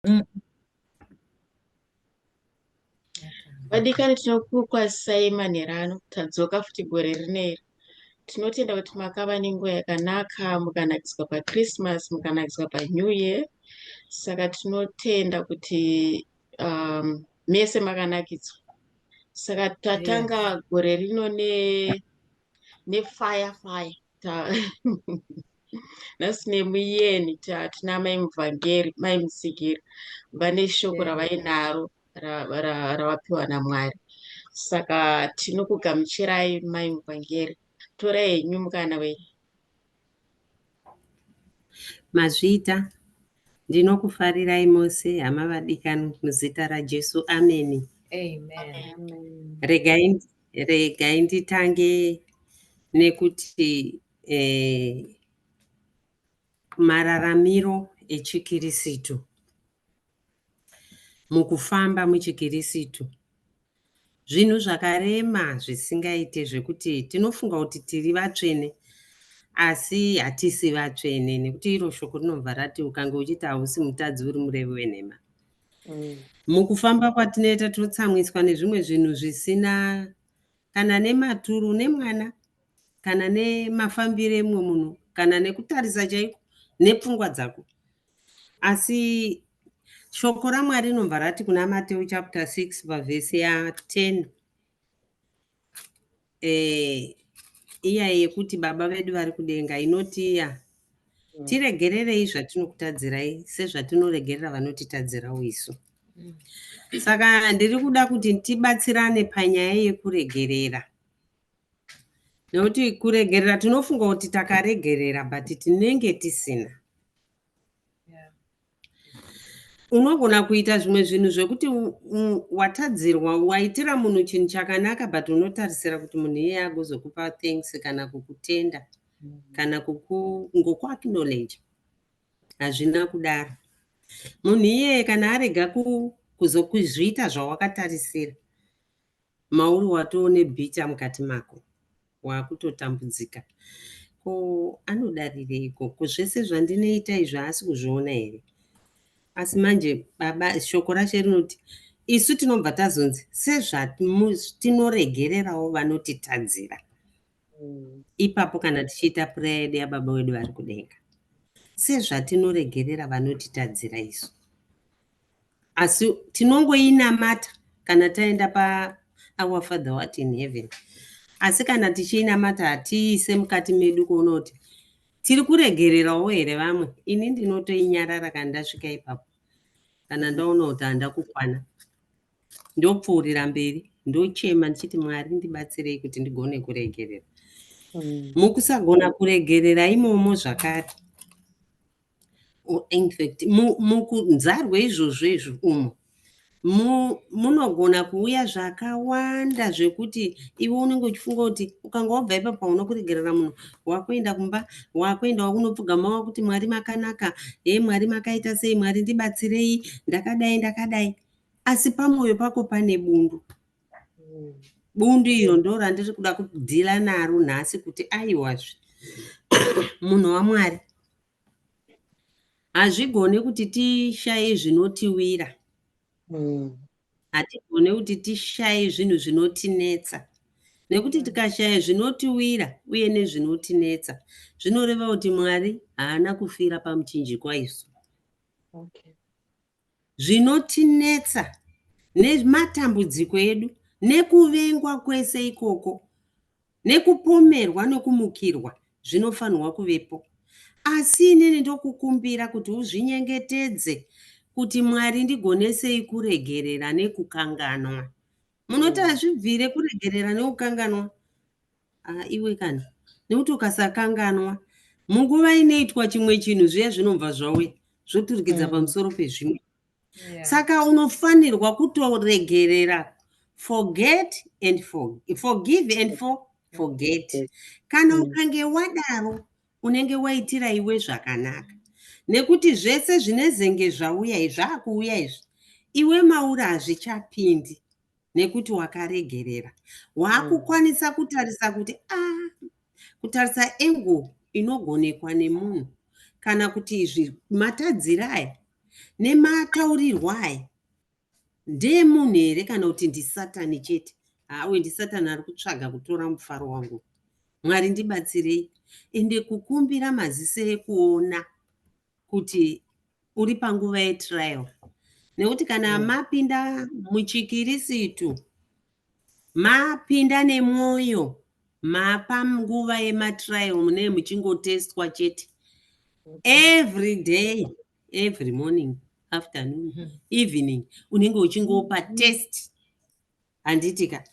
Mm. Vadikani, tinokukwazisai manherano. Tadzoka futi gore rineri. Tinotenda kuti makava nenguva yakanaka, mukanakiswa paChristmas, mukanakiswa paNew Year. Saka tinotenda kuti mese makanakidzwa. Saka tatanga gore rino nefire. Nhasi nemuyeni tina Mai Muvhangeri, Mai Mutsigiri, vane shoko ravainaro ravapiwa naMwari. Saka tinokugamuchirai Mai Muvhangeri. Torai henyu mukana wenyu. Mazvita, ndinokufarirai mose hama vadikani muzita raJesu. Ameni. Amen. Regai nditange nekuti mararamiro echikirisitu. Mukufamba muchikirisitu, zvinhu zvakarema zvisingaite zvekuti tinofunga kuti tiri vatsvene asi hatisi vatsvene, nekuti iro shoko rinobva rati ukange uchiti hausi mutadzi uri murevi wenhema. Mukufamba kwatinoita tinotsamwiswa nezvimwe zvinhu zvisina kana nematuru nemwana, kana nemafambiro emumwe munhu, kana nekutarisa chaiko nepfungwa dzako. Asi shoko raMwari rinobva rati kuna Mateo chapter 6 pavhesi ya10, iya yekuti Baba vedu vari kudenga, inoti iya tiregererei zvatinokutadzirai sezvatinoregerera vanotitadzirawo isu. Saka ndiri kuda kuti tibatsirane panyaya yekuregerera. Nekuti kuregerera tinofunga kuti takaregerera but tinenge tisina. Unogona kuita zvimwe zvinhu zvekuti watadzirwa, waitira munhu chinhu chakanaka but unotarisira kuti munhu iye agozokupa thanks kana kukutenda kana ngokuacknowledge. Hazvina kudaro. Munhu iye kana arega kuzokuzviita zvawakatarisira, mauri watoo nebhita mukati mako, wakutotambudzika. Ko anodarireiko? Zvese zvandinoita izvi haasi kuzviona here? Asi manje Baba shoko racho rinoti isu tinobva tazonzi sezvatinoregererawo vanotitadzira. Ipapo kana tichiita prayer yedu yaBaba wedu vari kudenga, sezvatinoregerera vanotitadzira isu. Asi tinongoinamata kana taenda Our Father what in heaven. Asi kana tichiinamata hatiise mukati medu kuona kuti tiri kuregererawo here vamwe. Ini ndinotoinyarara kana ndasvika ipapo, kana ndaona kuti handakukwana, ndopfuurira mberi, ndochema ndichiti Mwari ndibatsirei kuti ndigone kuregerera. Mukusagona kuregerera imomo zvakare, in fact mukunzarwe izvozvo umo munogona kuuya zvakawanda zvekuti iwe unenge uchifunga kuti ukanga wabva ipapo hauna kuregerera munhu, wakuenda kumba, wakuenda kunopfugama wakuti Mwari makanaka, Mwari makaita sei, Mwari ndibatsirei, ndakadai. Asi pamwoyo pako pane bundu. Bundu iro ndo randiri kuda kudhila naro nhasi kuti aiwazve munhu waMwari, hazvigone kuti tishaye zvinotiwira. Hatigone kuti tishaye zvinhu zvinotinetsa. Nekuti tikashaya zvinotiwira uye nezvinotinetsa, zvinoreva kuti Mwari haana kufira pamuchinjikwa isu. Zvinotinetsa nematambudziko edu, nekuvengwa kwese ikoko, nekupomerwa nokumukirwa zvinofanirwa kuvepo. Asi inini ndokukumbira kuti uzvinyengetedze kuti Mwari ndigonesei kuregerera nekukanganwa. Munoti hazvibvire kuregerera nekukanganwa? Iwe kana, nekuti ukasakanganwa, munguva inoitwa chimwe chinhu zviya zvinobva zvauya zvoturikidza pamusoro pezvimwe. Saka unofanirwa kutoregerera, forgive and forget. Kana ukange wadaro, unenge waitira iwe zvakanaka. Nekuti zvese zvinezenge zvauya zvakuuya izvi, iwe mauri hazvichapindi nekuti wakaregerera. Wakukwanisa kutarisa kuti kutarisa engo inogonekwa nemunhu, kana kuti izvi matadziro aya nemataurirwa aya ndeemunhu here kana kuti ndisatani chete? Hawe ndisatani ari kutsvaga kutora mufaro wangu. Mwari ndibatsirei. Ende kukumbira maziso ekuona kuti uri panguva yetrial. Nekuti kana mapinda muchikirisitu, mapinda nemwoyo, mapa nguva yematrial mune muchingotestwa chete. Every day, every morning, afternoon, evening, unenge uchingopa test. Handitika.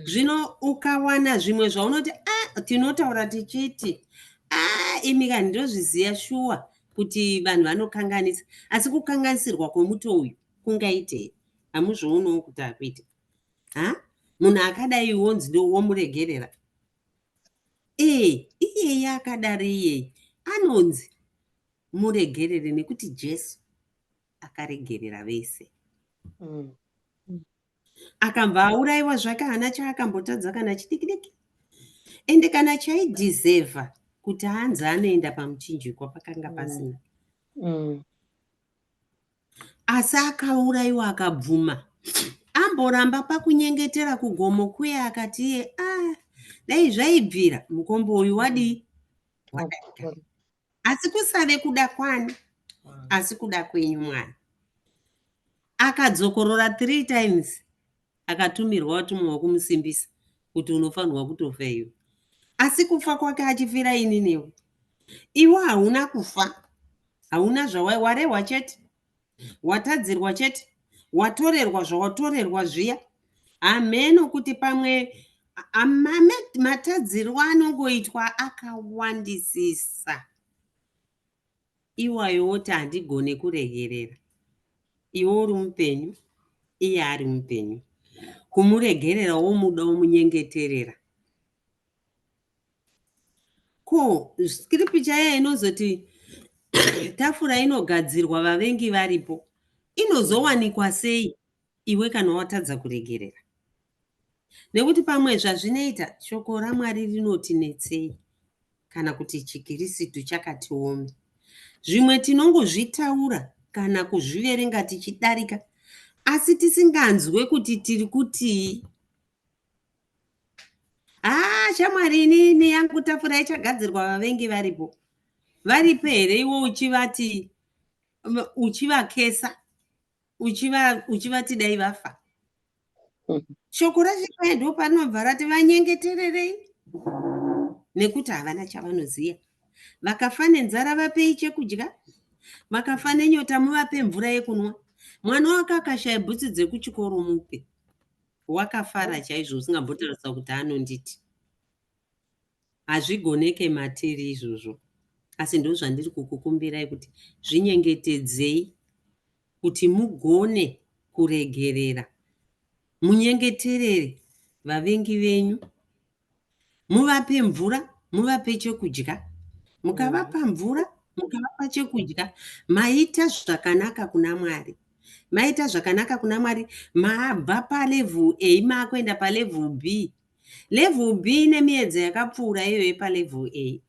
Zvino ukawana zvimwe zvaunoti tinotaura tichiti imi kani ndozviziya shuwa kuti vanhu vanokanganisa, asi kukanganisirwa kwomuto uyu kungaitei? Hamuzvoonawo kuti akuita. Munhu akadai wonzi womuregerera. Iyeye akadari iyeye anonzi muregerere nekuti Jesu akaregerera vese. Akabva aurayiwa zvake hana chaakambotadza kana chidiki-diki. Ende kana chaidhizevha kuti hanzi anoenda pamuchinjikwa pakanga pasina. Asi akaurayiwa akabvuma. Amboramba pakunyengetera kugomo kuye akati iye dai zvaibvira mukombo uyu wadii? Wadaika. Asi kusave kuda kwani, asi kuda kwenyu Mwari. Akadzokorora 3 times. Akatumirwa watumwa wakumusimbisa kuti unofanirwa kutofa iwe. Asi kufa kwake achifira ini newe. Iwe hauna kufa. Hauna zvawarehwa chete. Watadzirwa chete. Watorerwa zvawatorerwa zviya. Ameno kuti pamwe matadzirwa anongoitwa akawandisisa. Iwayo woti handigone kuregerera. Iwe uri mupenyu, iye ari mupenyu. Kumuregerera womuda womunyengeterera. Ko scripture yaya inozoti tafura inogadzirwa vavengi varipo, inozowanikwa sei iwe kana watadza kuregerera? Nekuti pamwe zvazvinoita shoko raMwari rinotinetsei kana kuti chikirisitu chakatiome. Zvimwe tinongozvitaura kana kuzviverenga tichidarika, asi tisinganzwe kuti tiri kuti shamwari inini yangu tafura ichagadzirwa vavengi varipo. Varipo here iwe uchivati uchivakesa, uchivati dai vafa? Shoko raChikwaya ndo parinobva rati vanyengetererei, nekuti havana chavanoziya. Vakafa nenzara vapei chekudya, vakafa nenyota muvape mvura yekunwa. Mwana wake akashaya bhutsi dzekuchikoro mupe. Wakafara chaizvo usingambotarisira kuti anonditi. Hazvigoneke matiri izvozvo. Asi ndo zvandiri kukukumbirai kuti zvinyengetedzei kuti mugone kuregerera. Munyengeterere vavengi venyu. Muvape mvura, muvape chekudya. Mukavapa mvura, mukavapa chekudya, maita zvakanaka kuna Mwari. Maita zvakanaka kuna Mwari, maabva palevel A maakuenda palevel B. Level B nemiedza yakapfuura iyoyo palevel A.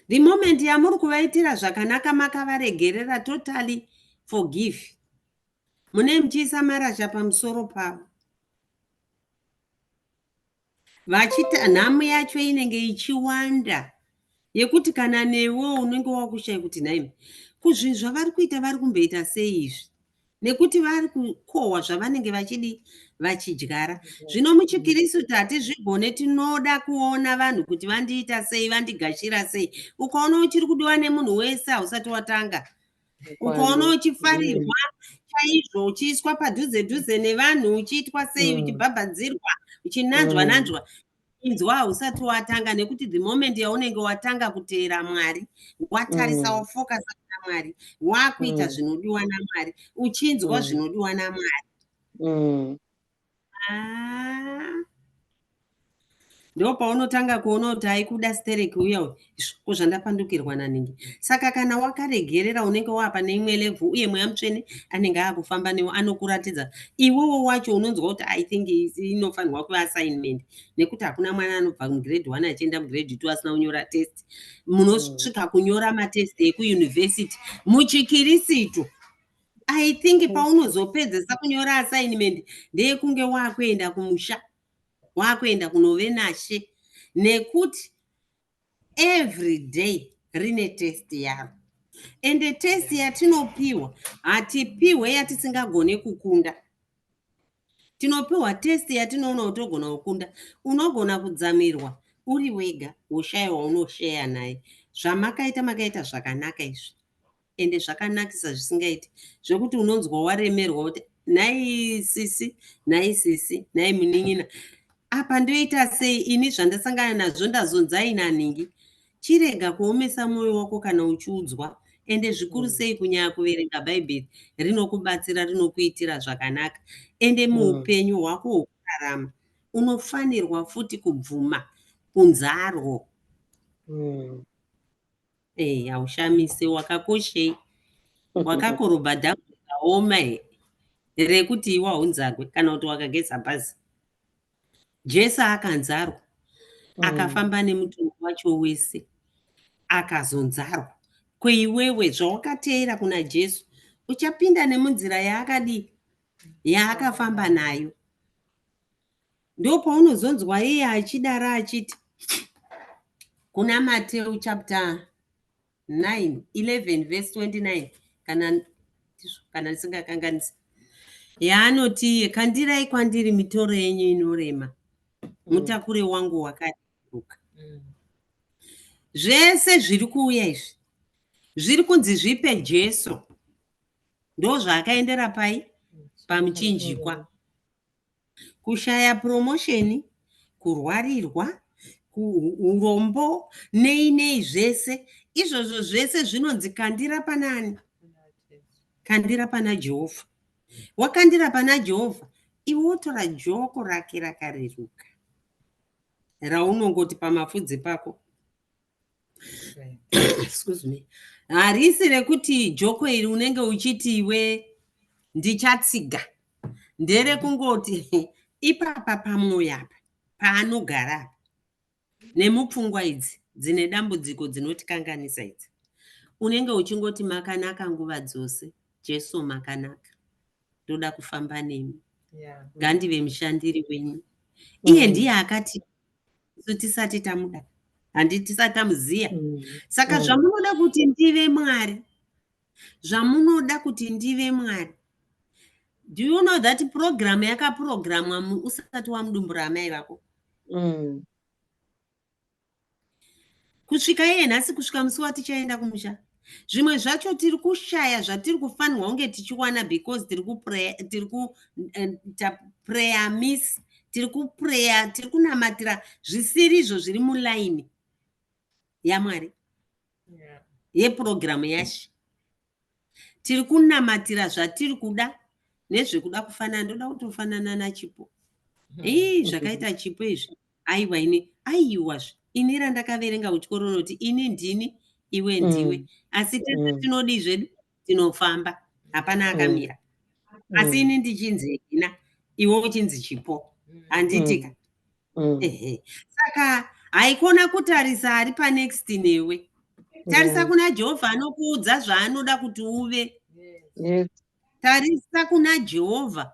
The moment yamuri kuvaitira zvakanaka makavaregerera, totally forgive. Mune muchiisa marasha pamusoro pavo. Vachita nhamu yacho inenge ichiwanda. Yekuti kana newo unenge wakushaya kuti naimi kuzvinhu zvavari kuita vari kumboita sei izvi? Nekuti vari kukohwa zvavanenge vachidi vachidyara. Zvino muchikirisitu hatizvigone, tinoda kuona vanhu kuti vandiita sei, vandigashira sei. Ukaona uchiri kudiwa nemunhu wese hausati watanga. Ukaona uchifarirwa chaizvo, uchiiswa padhuze dhuze nevanhu, uchiitwa sei, uchibhabhadzirwa, uchinanzwa, inzwa hausati watanga. Nekuti the moment yaunenge watanga kuteera Mwari, watarisa wafokasa kuna Mwari, wakuita zvinodiwa naMwari, uchinzwa zvinodiwa naMwari. ndo paunotanga kuona kuti haikuda stereki uya uyu kuzvandapandukirwa naningi. Saka kana wakaregerera unenge wapa neimwe levhu uye mweya mutsvene anenge akufamba newe anokuratidza iwewo wacho unonzwa kuti I think inofanirwa kuva assignment, nekuti hakuna mwana anobva mugrade 1 achienda mugrade 2 asina kunyora test. Munosvika kunyora matesti ekuyunivhesiti muchikirisitu. I think paunozopedzesa kunyora assignment ndeyekunge wakuenda kumusha, wakuenda kunove nashe, nekuti every day rine test yaro. Ende test yatinopiwa hatipiwe yatisingagone kukunda. Tinopiwa test yatinoona kuti ogona kukunda. Unogona kudzamirwa uri wega woshayiwa unosheya naye. Makaita zvakanaka izvi. Ende zvakanakisa zvisingaiti zvekuti unonzwa waremerwa kuti nhai sisi, nhai sisi, nhai munin'ina, apa ndoita sei ini zvandasangana nazvo ndazonzai naningi. Chirega kuomesa mwoyo wako kana uchiudzwa. Ende zvikuru sei kunyanya kuverenga bhaibheri rinokubatsira, rinokuitira zvakanaka. Ende muupenyu hwako hwokurarama unofanirwa futi kubvuma kunzarwo. Haushamise, wakakoshei, wakakorobha dhamu rikaoma rekuti iwa hunzarwe kana kuti wakageza bhazi. Jesu akanzarwa, akafamba nemutumbi wacho wese, akazonzarwa. Kweiwewe zvawakateera kuna Jesu uchapinda nemunzira yaakadii, yaakafamba nayo. Ndo paunozonzwa iye achidara achiti kuna Mateo chapter 9, 11 verse 29 kana ndisingakanganisi, yaanoti kandirai kwandiri mitoro yenyu inorema, mutakure wangu wakareruka. Zvese zviri kuuya izvi zviri kunzi zvipe Jesu. Ndo zvaakaendera pai? Pamuchinjikwa. Kushaya promotion, kurwarirwa, urombo, nei zvese izvozvo zvese zvinonzi kandira panani? Kandira pana Jehovha. Wakandira pana Jehovha, iwe wotora joko rake rakareruka raunongoti pamapfudzi pako. Excuse me. Harisi rekuti joko iri unenge uchiti iwe ndichatsiga. Ndere kungoti ipapa pamwoyo apa paanogara nemupfungwa idzi dzine dambudziko dzinotikanganisa idzi. Unenge uchingoti makanaka nguva dzose. Jesu makanaka. Ndoda kufamba nemi. Ngandive mushandiri wenyu. Iye ndiye akati tisati tamuda. Handi tisati tamuziya. Saka zvamunoda kuti ndive Mwari. Zvamunoda kuti ndive Mwari. Do you know that program yakaprogramwa usati wamudumbura amai vako? Kusvika iye nhasi, kusvika musi watichaenda kumusha. Zvimwe zvacho tiri kushaya zvatiri kufanirwa kunge tichiwana because tiri kupreya miss, tiri kupreya, tiri kunamatira zvisiri izvo zviri mulaini yaMwari, yeprogramu yaShe. Tiri kunamatira zvatiri kuda nezvekuda kufanana. Ndoda kuti ufanana nachipo. Zvakaita chipo izvi. Aiwa ini, aiwazve. Ini randakaverenga kuchikoro noti ini ndini, iwe ndiwe. Asi tese tinodi zvedu, tinofamba. Hapana akamira. Asi ini ndichinzi ina, iwe uchinzi chipo. Handitika. Saka haikona kutarisa ari panext newe. Tarisa kuna Jehovha anokuudza zvaanoda kuti uve. Tarisa kuna Jehovha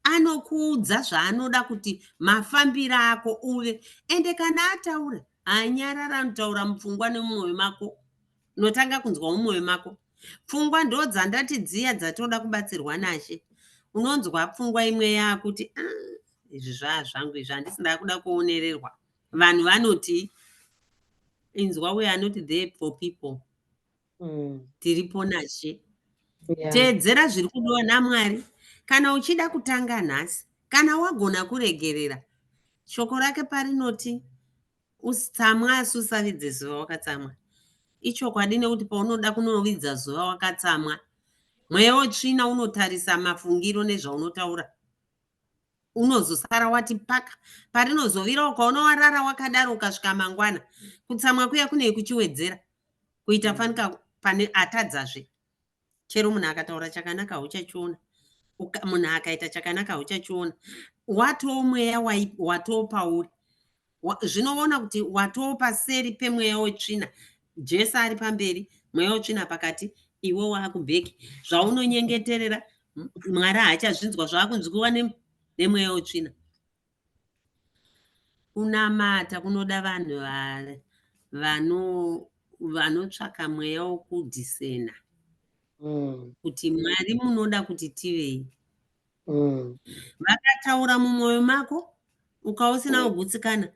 anokuudza zvaanoda kuti mafambira ako uve. Ende kana ataura, hanyarara anotaura mupfungwa nemumwoyo mako. Unotanga kunzwa mumwoyo mako. Pfungwa ndo dzandati dziya dzatoda kubatsirwa naShe. Unonzwa pfungwa imwe yakuti izvi zvangu izvi handisina kuda kuonererwa. Vanhu vanoti, inzwa we are not there for people. Tiripo naShe. Teedzera zviri kudiwa naMwari. Kana uchida kutanga nhasi, kana wagona kuregerera, shoko rake parinoti usitsamwa asi usavidze zuva wakatsamwa. Ichokwadi nekuti paunoda kunovidza zuva wakatsamwa, mweya wotsvina unotarisa mafungiro nezvaunotaura. unozosara wati paka. Parinozovira ukaona warara wakadaro ukasvika mangwana, kutsamwa kuya kunei kuchiwedzera kuita fanika pane atadzazve. Chero munhu akataura chakanaka uchachiona, munhu akaita chakanaka uchachiona. Watoo mweya watoo pauri, zvinoona kuti watoo paseri pemweya wetsvina. Jesu ari pamberi, mweya wetsvina pakati, iwe wakubheki. Zvaunonyengeterera Mwari haachazvinzwa, zvaakunzwiwa nemweya wetsvina. Kunamata kunoda vanhu vanotsvaka mweya wokudhisena kuti Mwari munoda kuti tivei. Vakataura mumwoyo mako ukausina kugutsikana,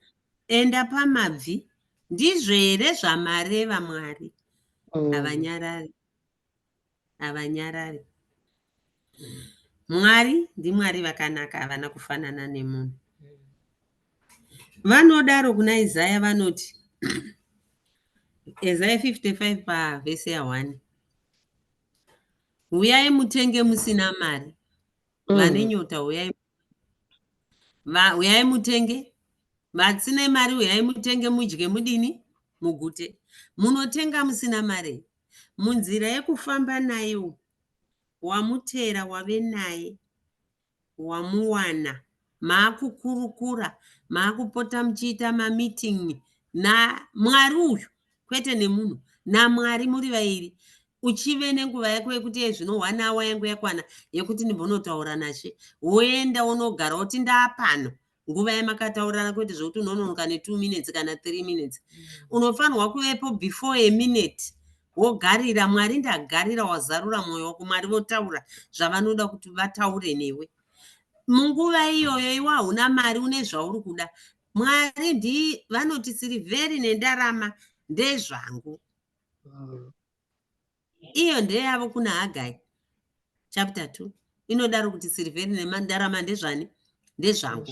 enda pamabvi. Ndizvo here zvamareva Mwari? Havanyarari. Mwari ndiMwari vakanaka, havana kufanana nemunhu. Vanodaro kuna Isaya vanoti, Isaya 55 pavhesi ya1, uyai mutenge musina mari, vane nyota uyai mutenge, vatsine mari uyai mutenge, mudye mudini, mugute. Munotenga musina mari, munzira yekufamba nayo wamutera wave naye, wamuwana, maakukurukura, maakupota muchiita mamitingi naMwari uyu, kwete nemunhu, naMwari muri vairi, uchive nenguva yako yekuti zvino 1 hour yangu yakwana yekuti ndimbonotaura naShe, woenda unogara woti ndaapano. Nguva yamakataurana kwete zvokuti unononoka ne2 minutes kana 3 minutes. Unofanirwa kuvepo before a minute, wogarira Mwari. Ndagarira, wazarura mwoyo wako, Mwari votaura zvavanoda kuti vataure newe. Munguva iyoyo iwe hauna mari, une zvauri kuda. Mwari vanoti sirivheri nendarama ndezvangu. Iyo ndeyavo kuna Hagai chapter 2. Inodaro kuti sirivheri nendarama ndezvani? Ndezvangu.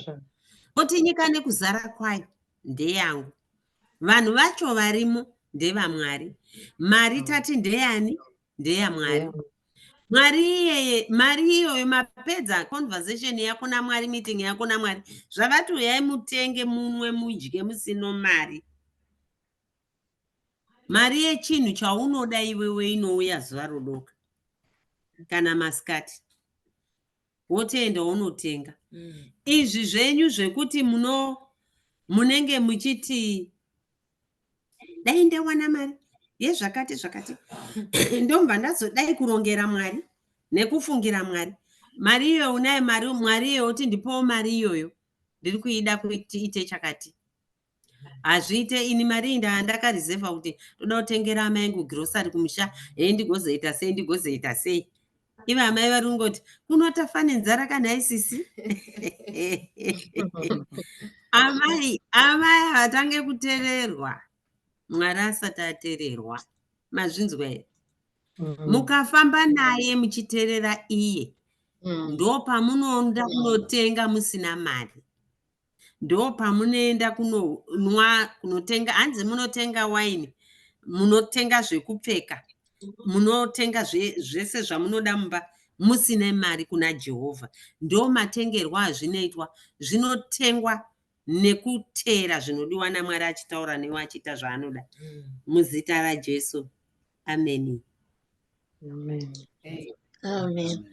Kuti nyika nekuzara kwayo ndeyangu. Vanhu vacho varimo ndevaMwari. Mari tati ndeyani? NdeyaMwari. Mwari iyeye, mari iyoyo mapedza conversation yako naMwari, meeting yako naMwari, zvavati uyai mutenge munwe mudye musino mari. Mari yechinhu chaunoda iwewe inouya zuva rodoka kana masikati, wotoenda unotenga. Izvi zvenyu zvekuti munenge muchiti dai ndawana mari yezvakati zvakati, ndomba ndazodai kurongera Mwari nekufungira Mwari. Mari iyoyo unayo, mari Mwari iyoyo oti ndipowo mari iyoyo, ndiri kuida kuti ite chakati. Hazviite ini mari iyi ndakarizevha kuti ndoda kutengera amai angu grocery kumusha, ndigozoita sei ndigozoita sei. Ive amai vari kungoti kunotafa nenzara kana isisi. Amai havatange kuteererwa Mwari asati ateererwa. Mazvinzwa here? Mukafamba naye muchiteerera iye, ndo pamunoenda kunotenga musina mari. Ndo pamunoenda kunotenga, hanzi munotenga waini, munotenga zvekupfeka, munotenga zvese zvamunoda mumba musina mari kuna Jehovha. Ndo matengerwa azvinoitwa, zvinotengwa nekuteera zvinodiwa naMwari achitaura newe achiita zvaanoda. Muzita raJesu, ameni. Amen.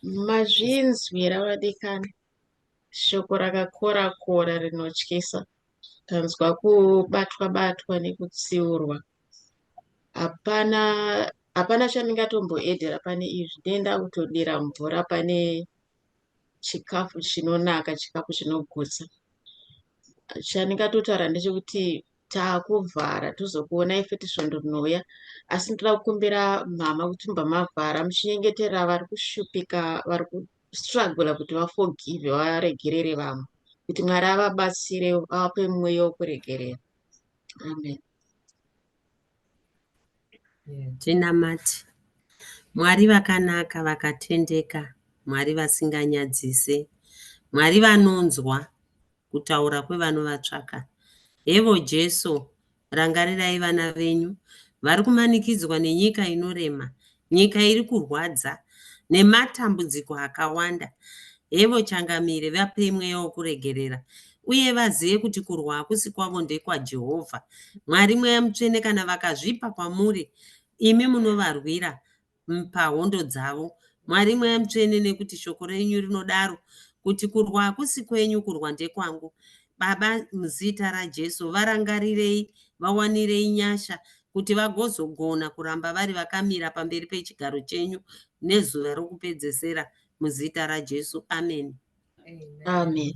Mazvinzwira vadikani, shoko rakakora rinotyisa. Tanzwa kubatwa nekutsiurwa. Hapana chandingatomboedhera pane izvi. Ndenda kutodira mvura pane chikafu chinonaka, chikafu chinogutsa. Chandingatotaura ndechekuti taakuvhara tozokuona ife tisvondo rinouya, asi ndoda kukumbira mama kuti mba mavhara muchinyengeterera vari kushupika, vari kustrugula kuti vaforgive, varegerere vamwe, kuti Mwari avabatsire, avape mweya wokuregerera. Amen. Tinamati Mwari vakanaka, vakatendeka, Mwari vasinganyadzise, Mwari vanonzwa kutaura kwevanovatsvaka. Evo Jesu, rangarirai vana venyu vari kumanikidzwa nenyika inorema, nyika iri kurwadza nematambudziko akawanda. Hevo changamire vape mweya wokuregerera uye vazive kuti kurwa hakusi kwavo ndekwaJehovha Mwari mweya mutsvene. Kana vakazvipa kwamuri, imi munovarwira pahondo dzavo. Mwari mweya mutsvene, nekuti shoko renyu rinodaro kuti kurwa hakusi kwenyu, kurwa ndekwangu. Baba, muzita raJesu, varangarirei, vawanirei nyasha kuti vagozogona kuramba vari vakamira pamberi pechigaro chenyu nezuva rokupedzesera, muzita raJesu. Amen. Amen.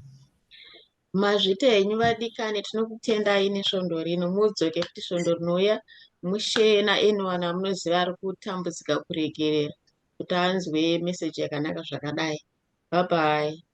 Mazvita henyu vadikani, tinokutendai nesvondo rino. Mudzoke kuti svondo rinouya mushena anyone munoziva ari kutambudzika kuregerera, kuti anzwe meseji yakanaka zvakadai. Bye bye.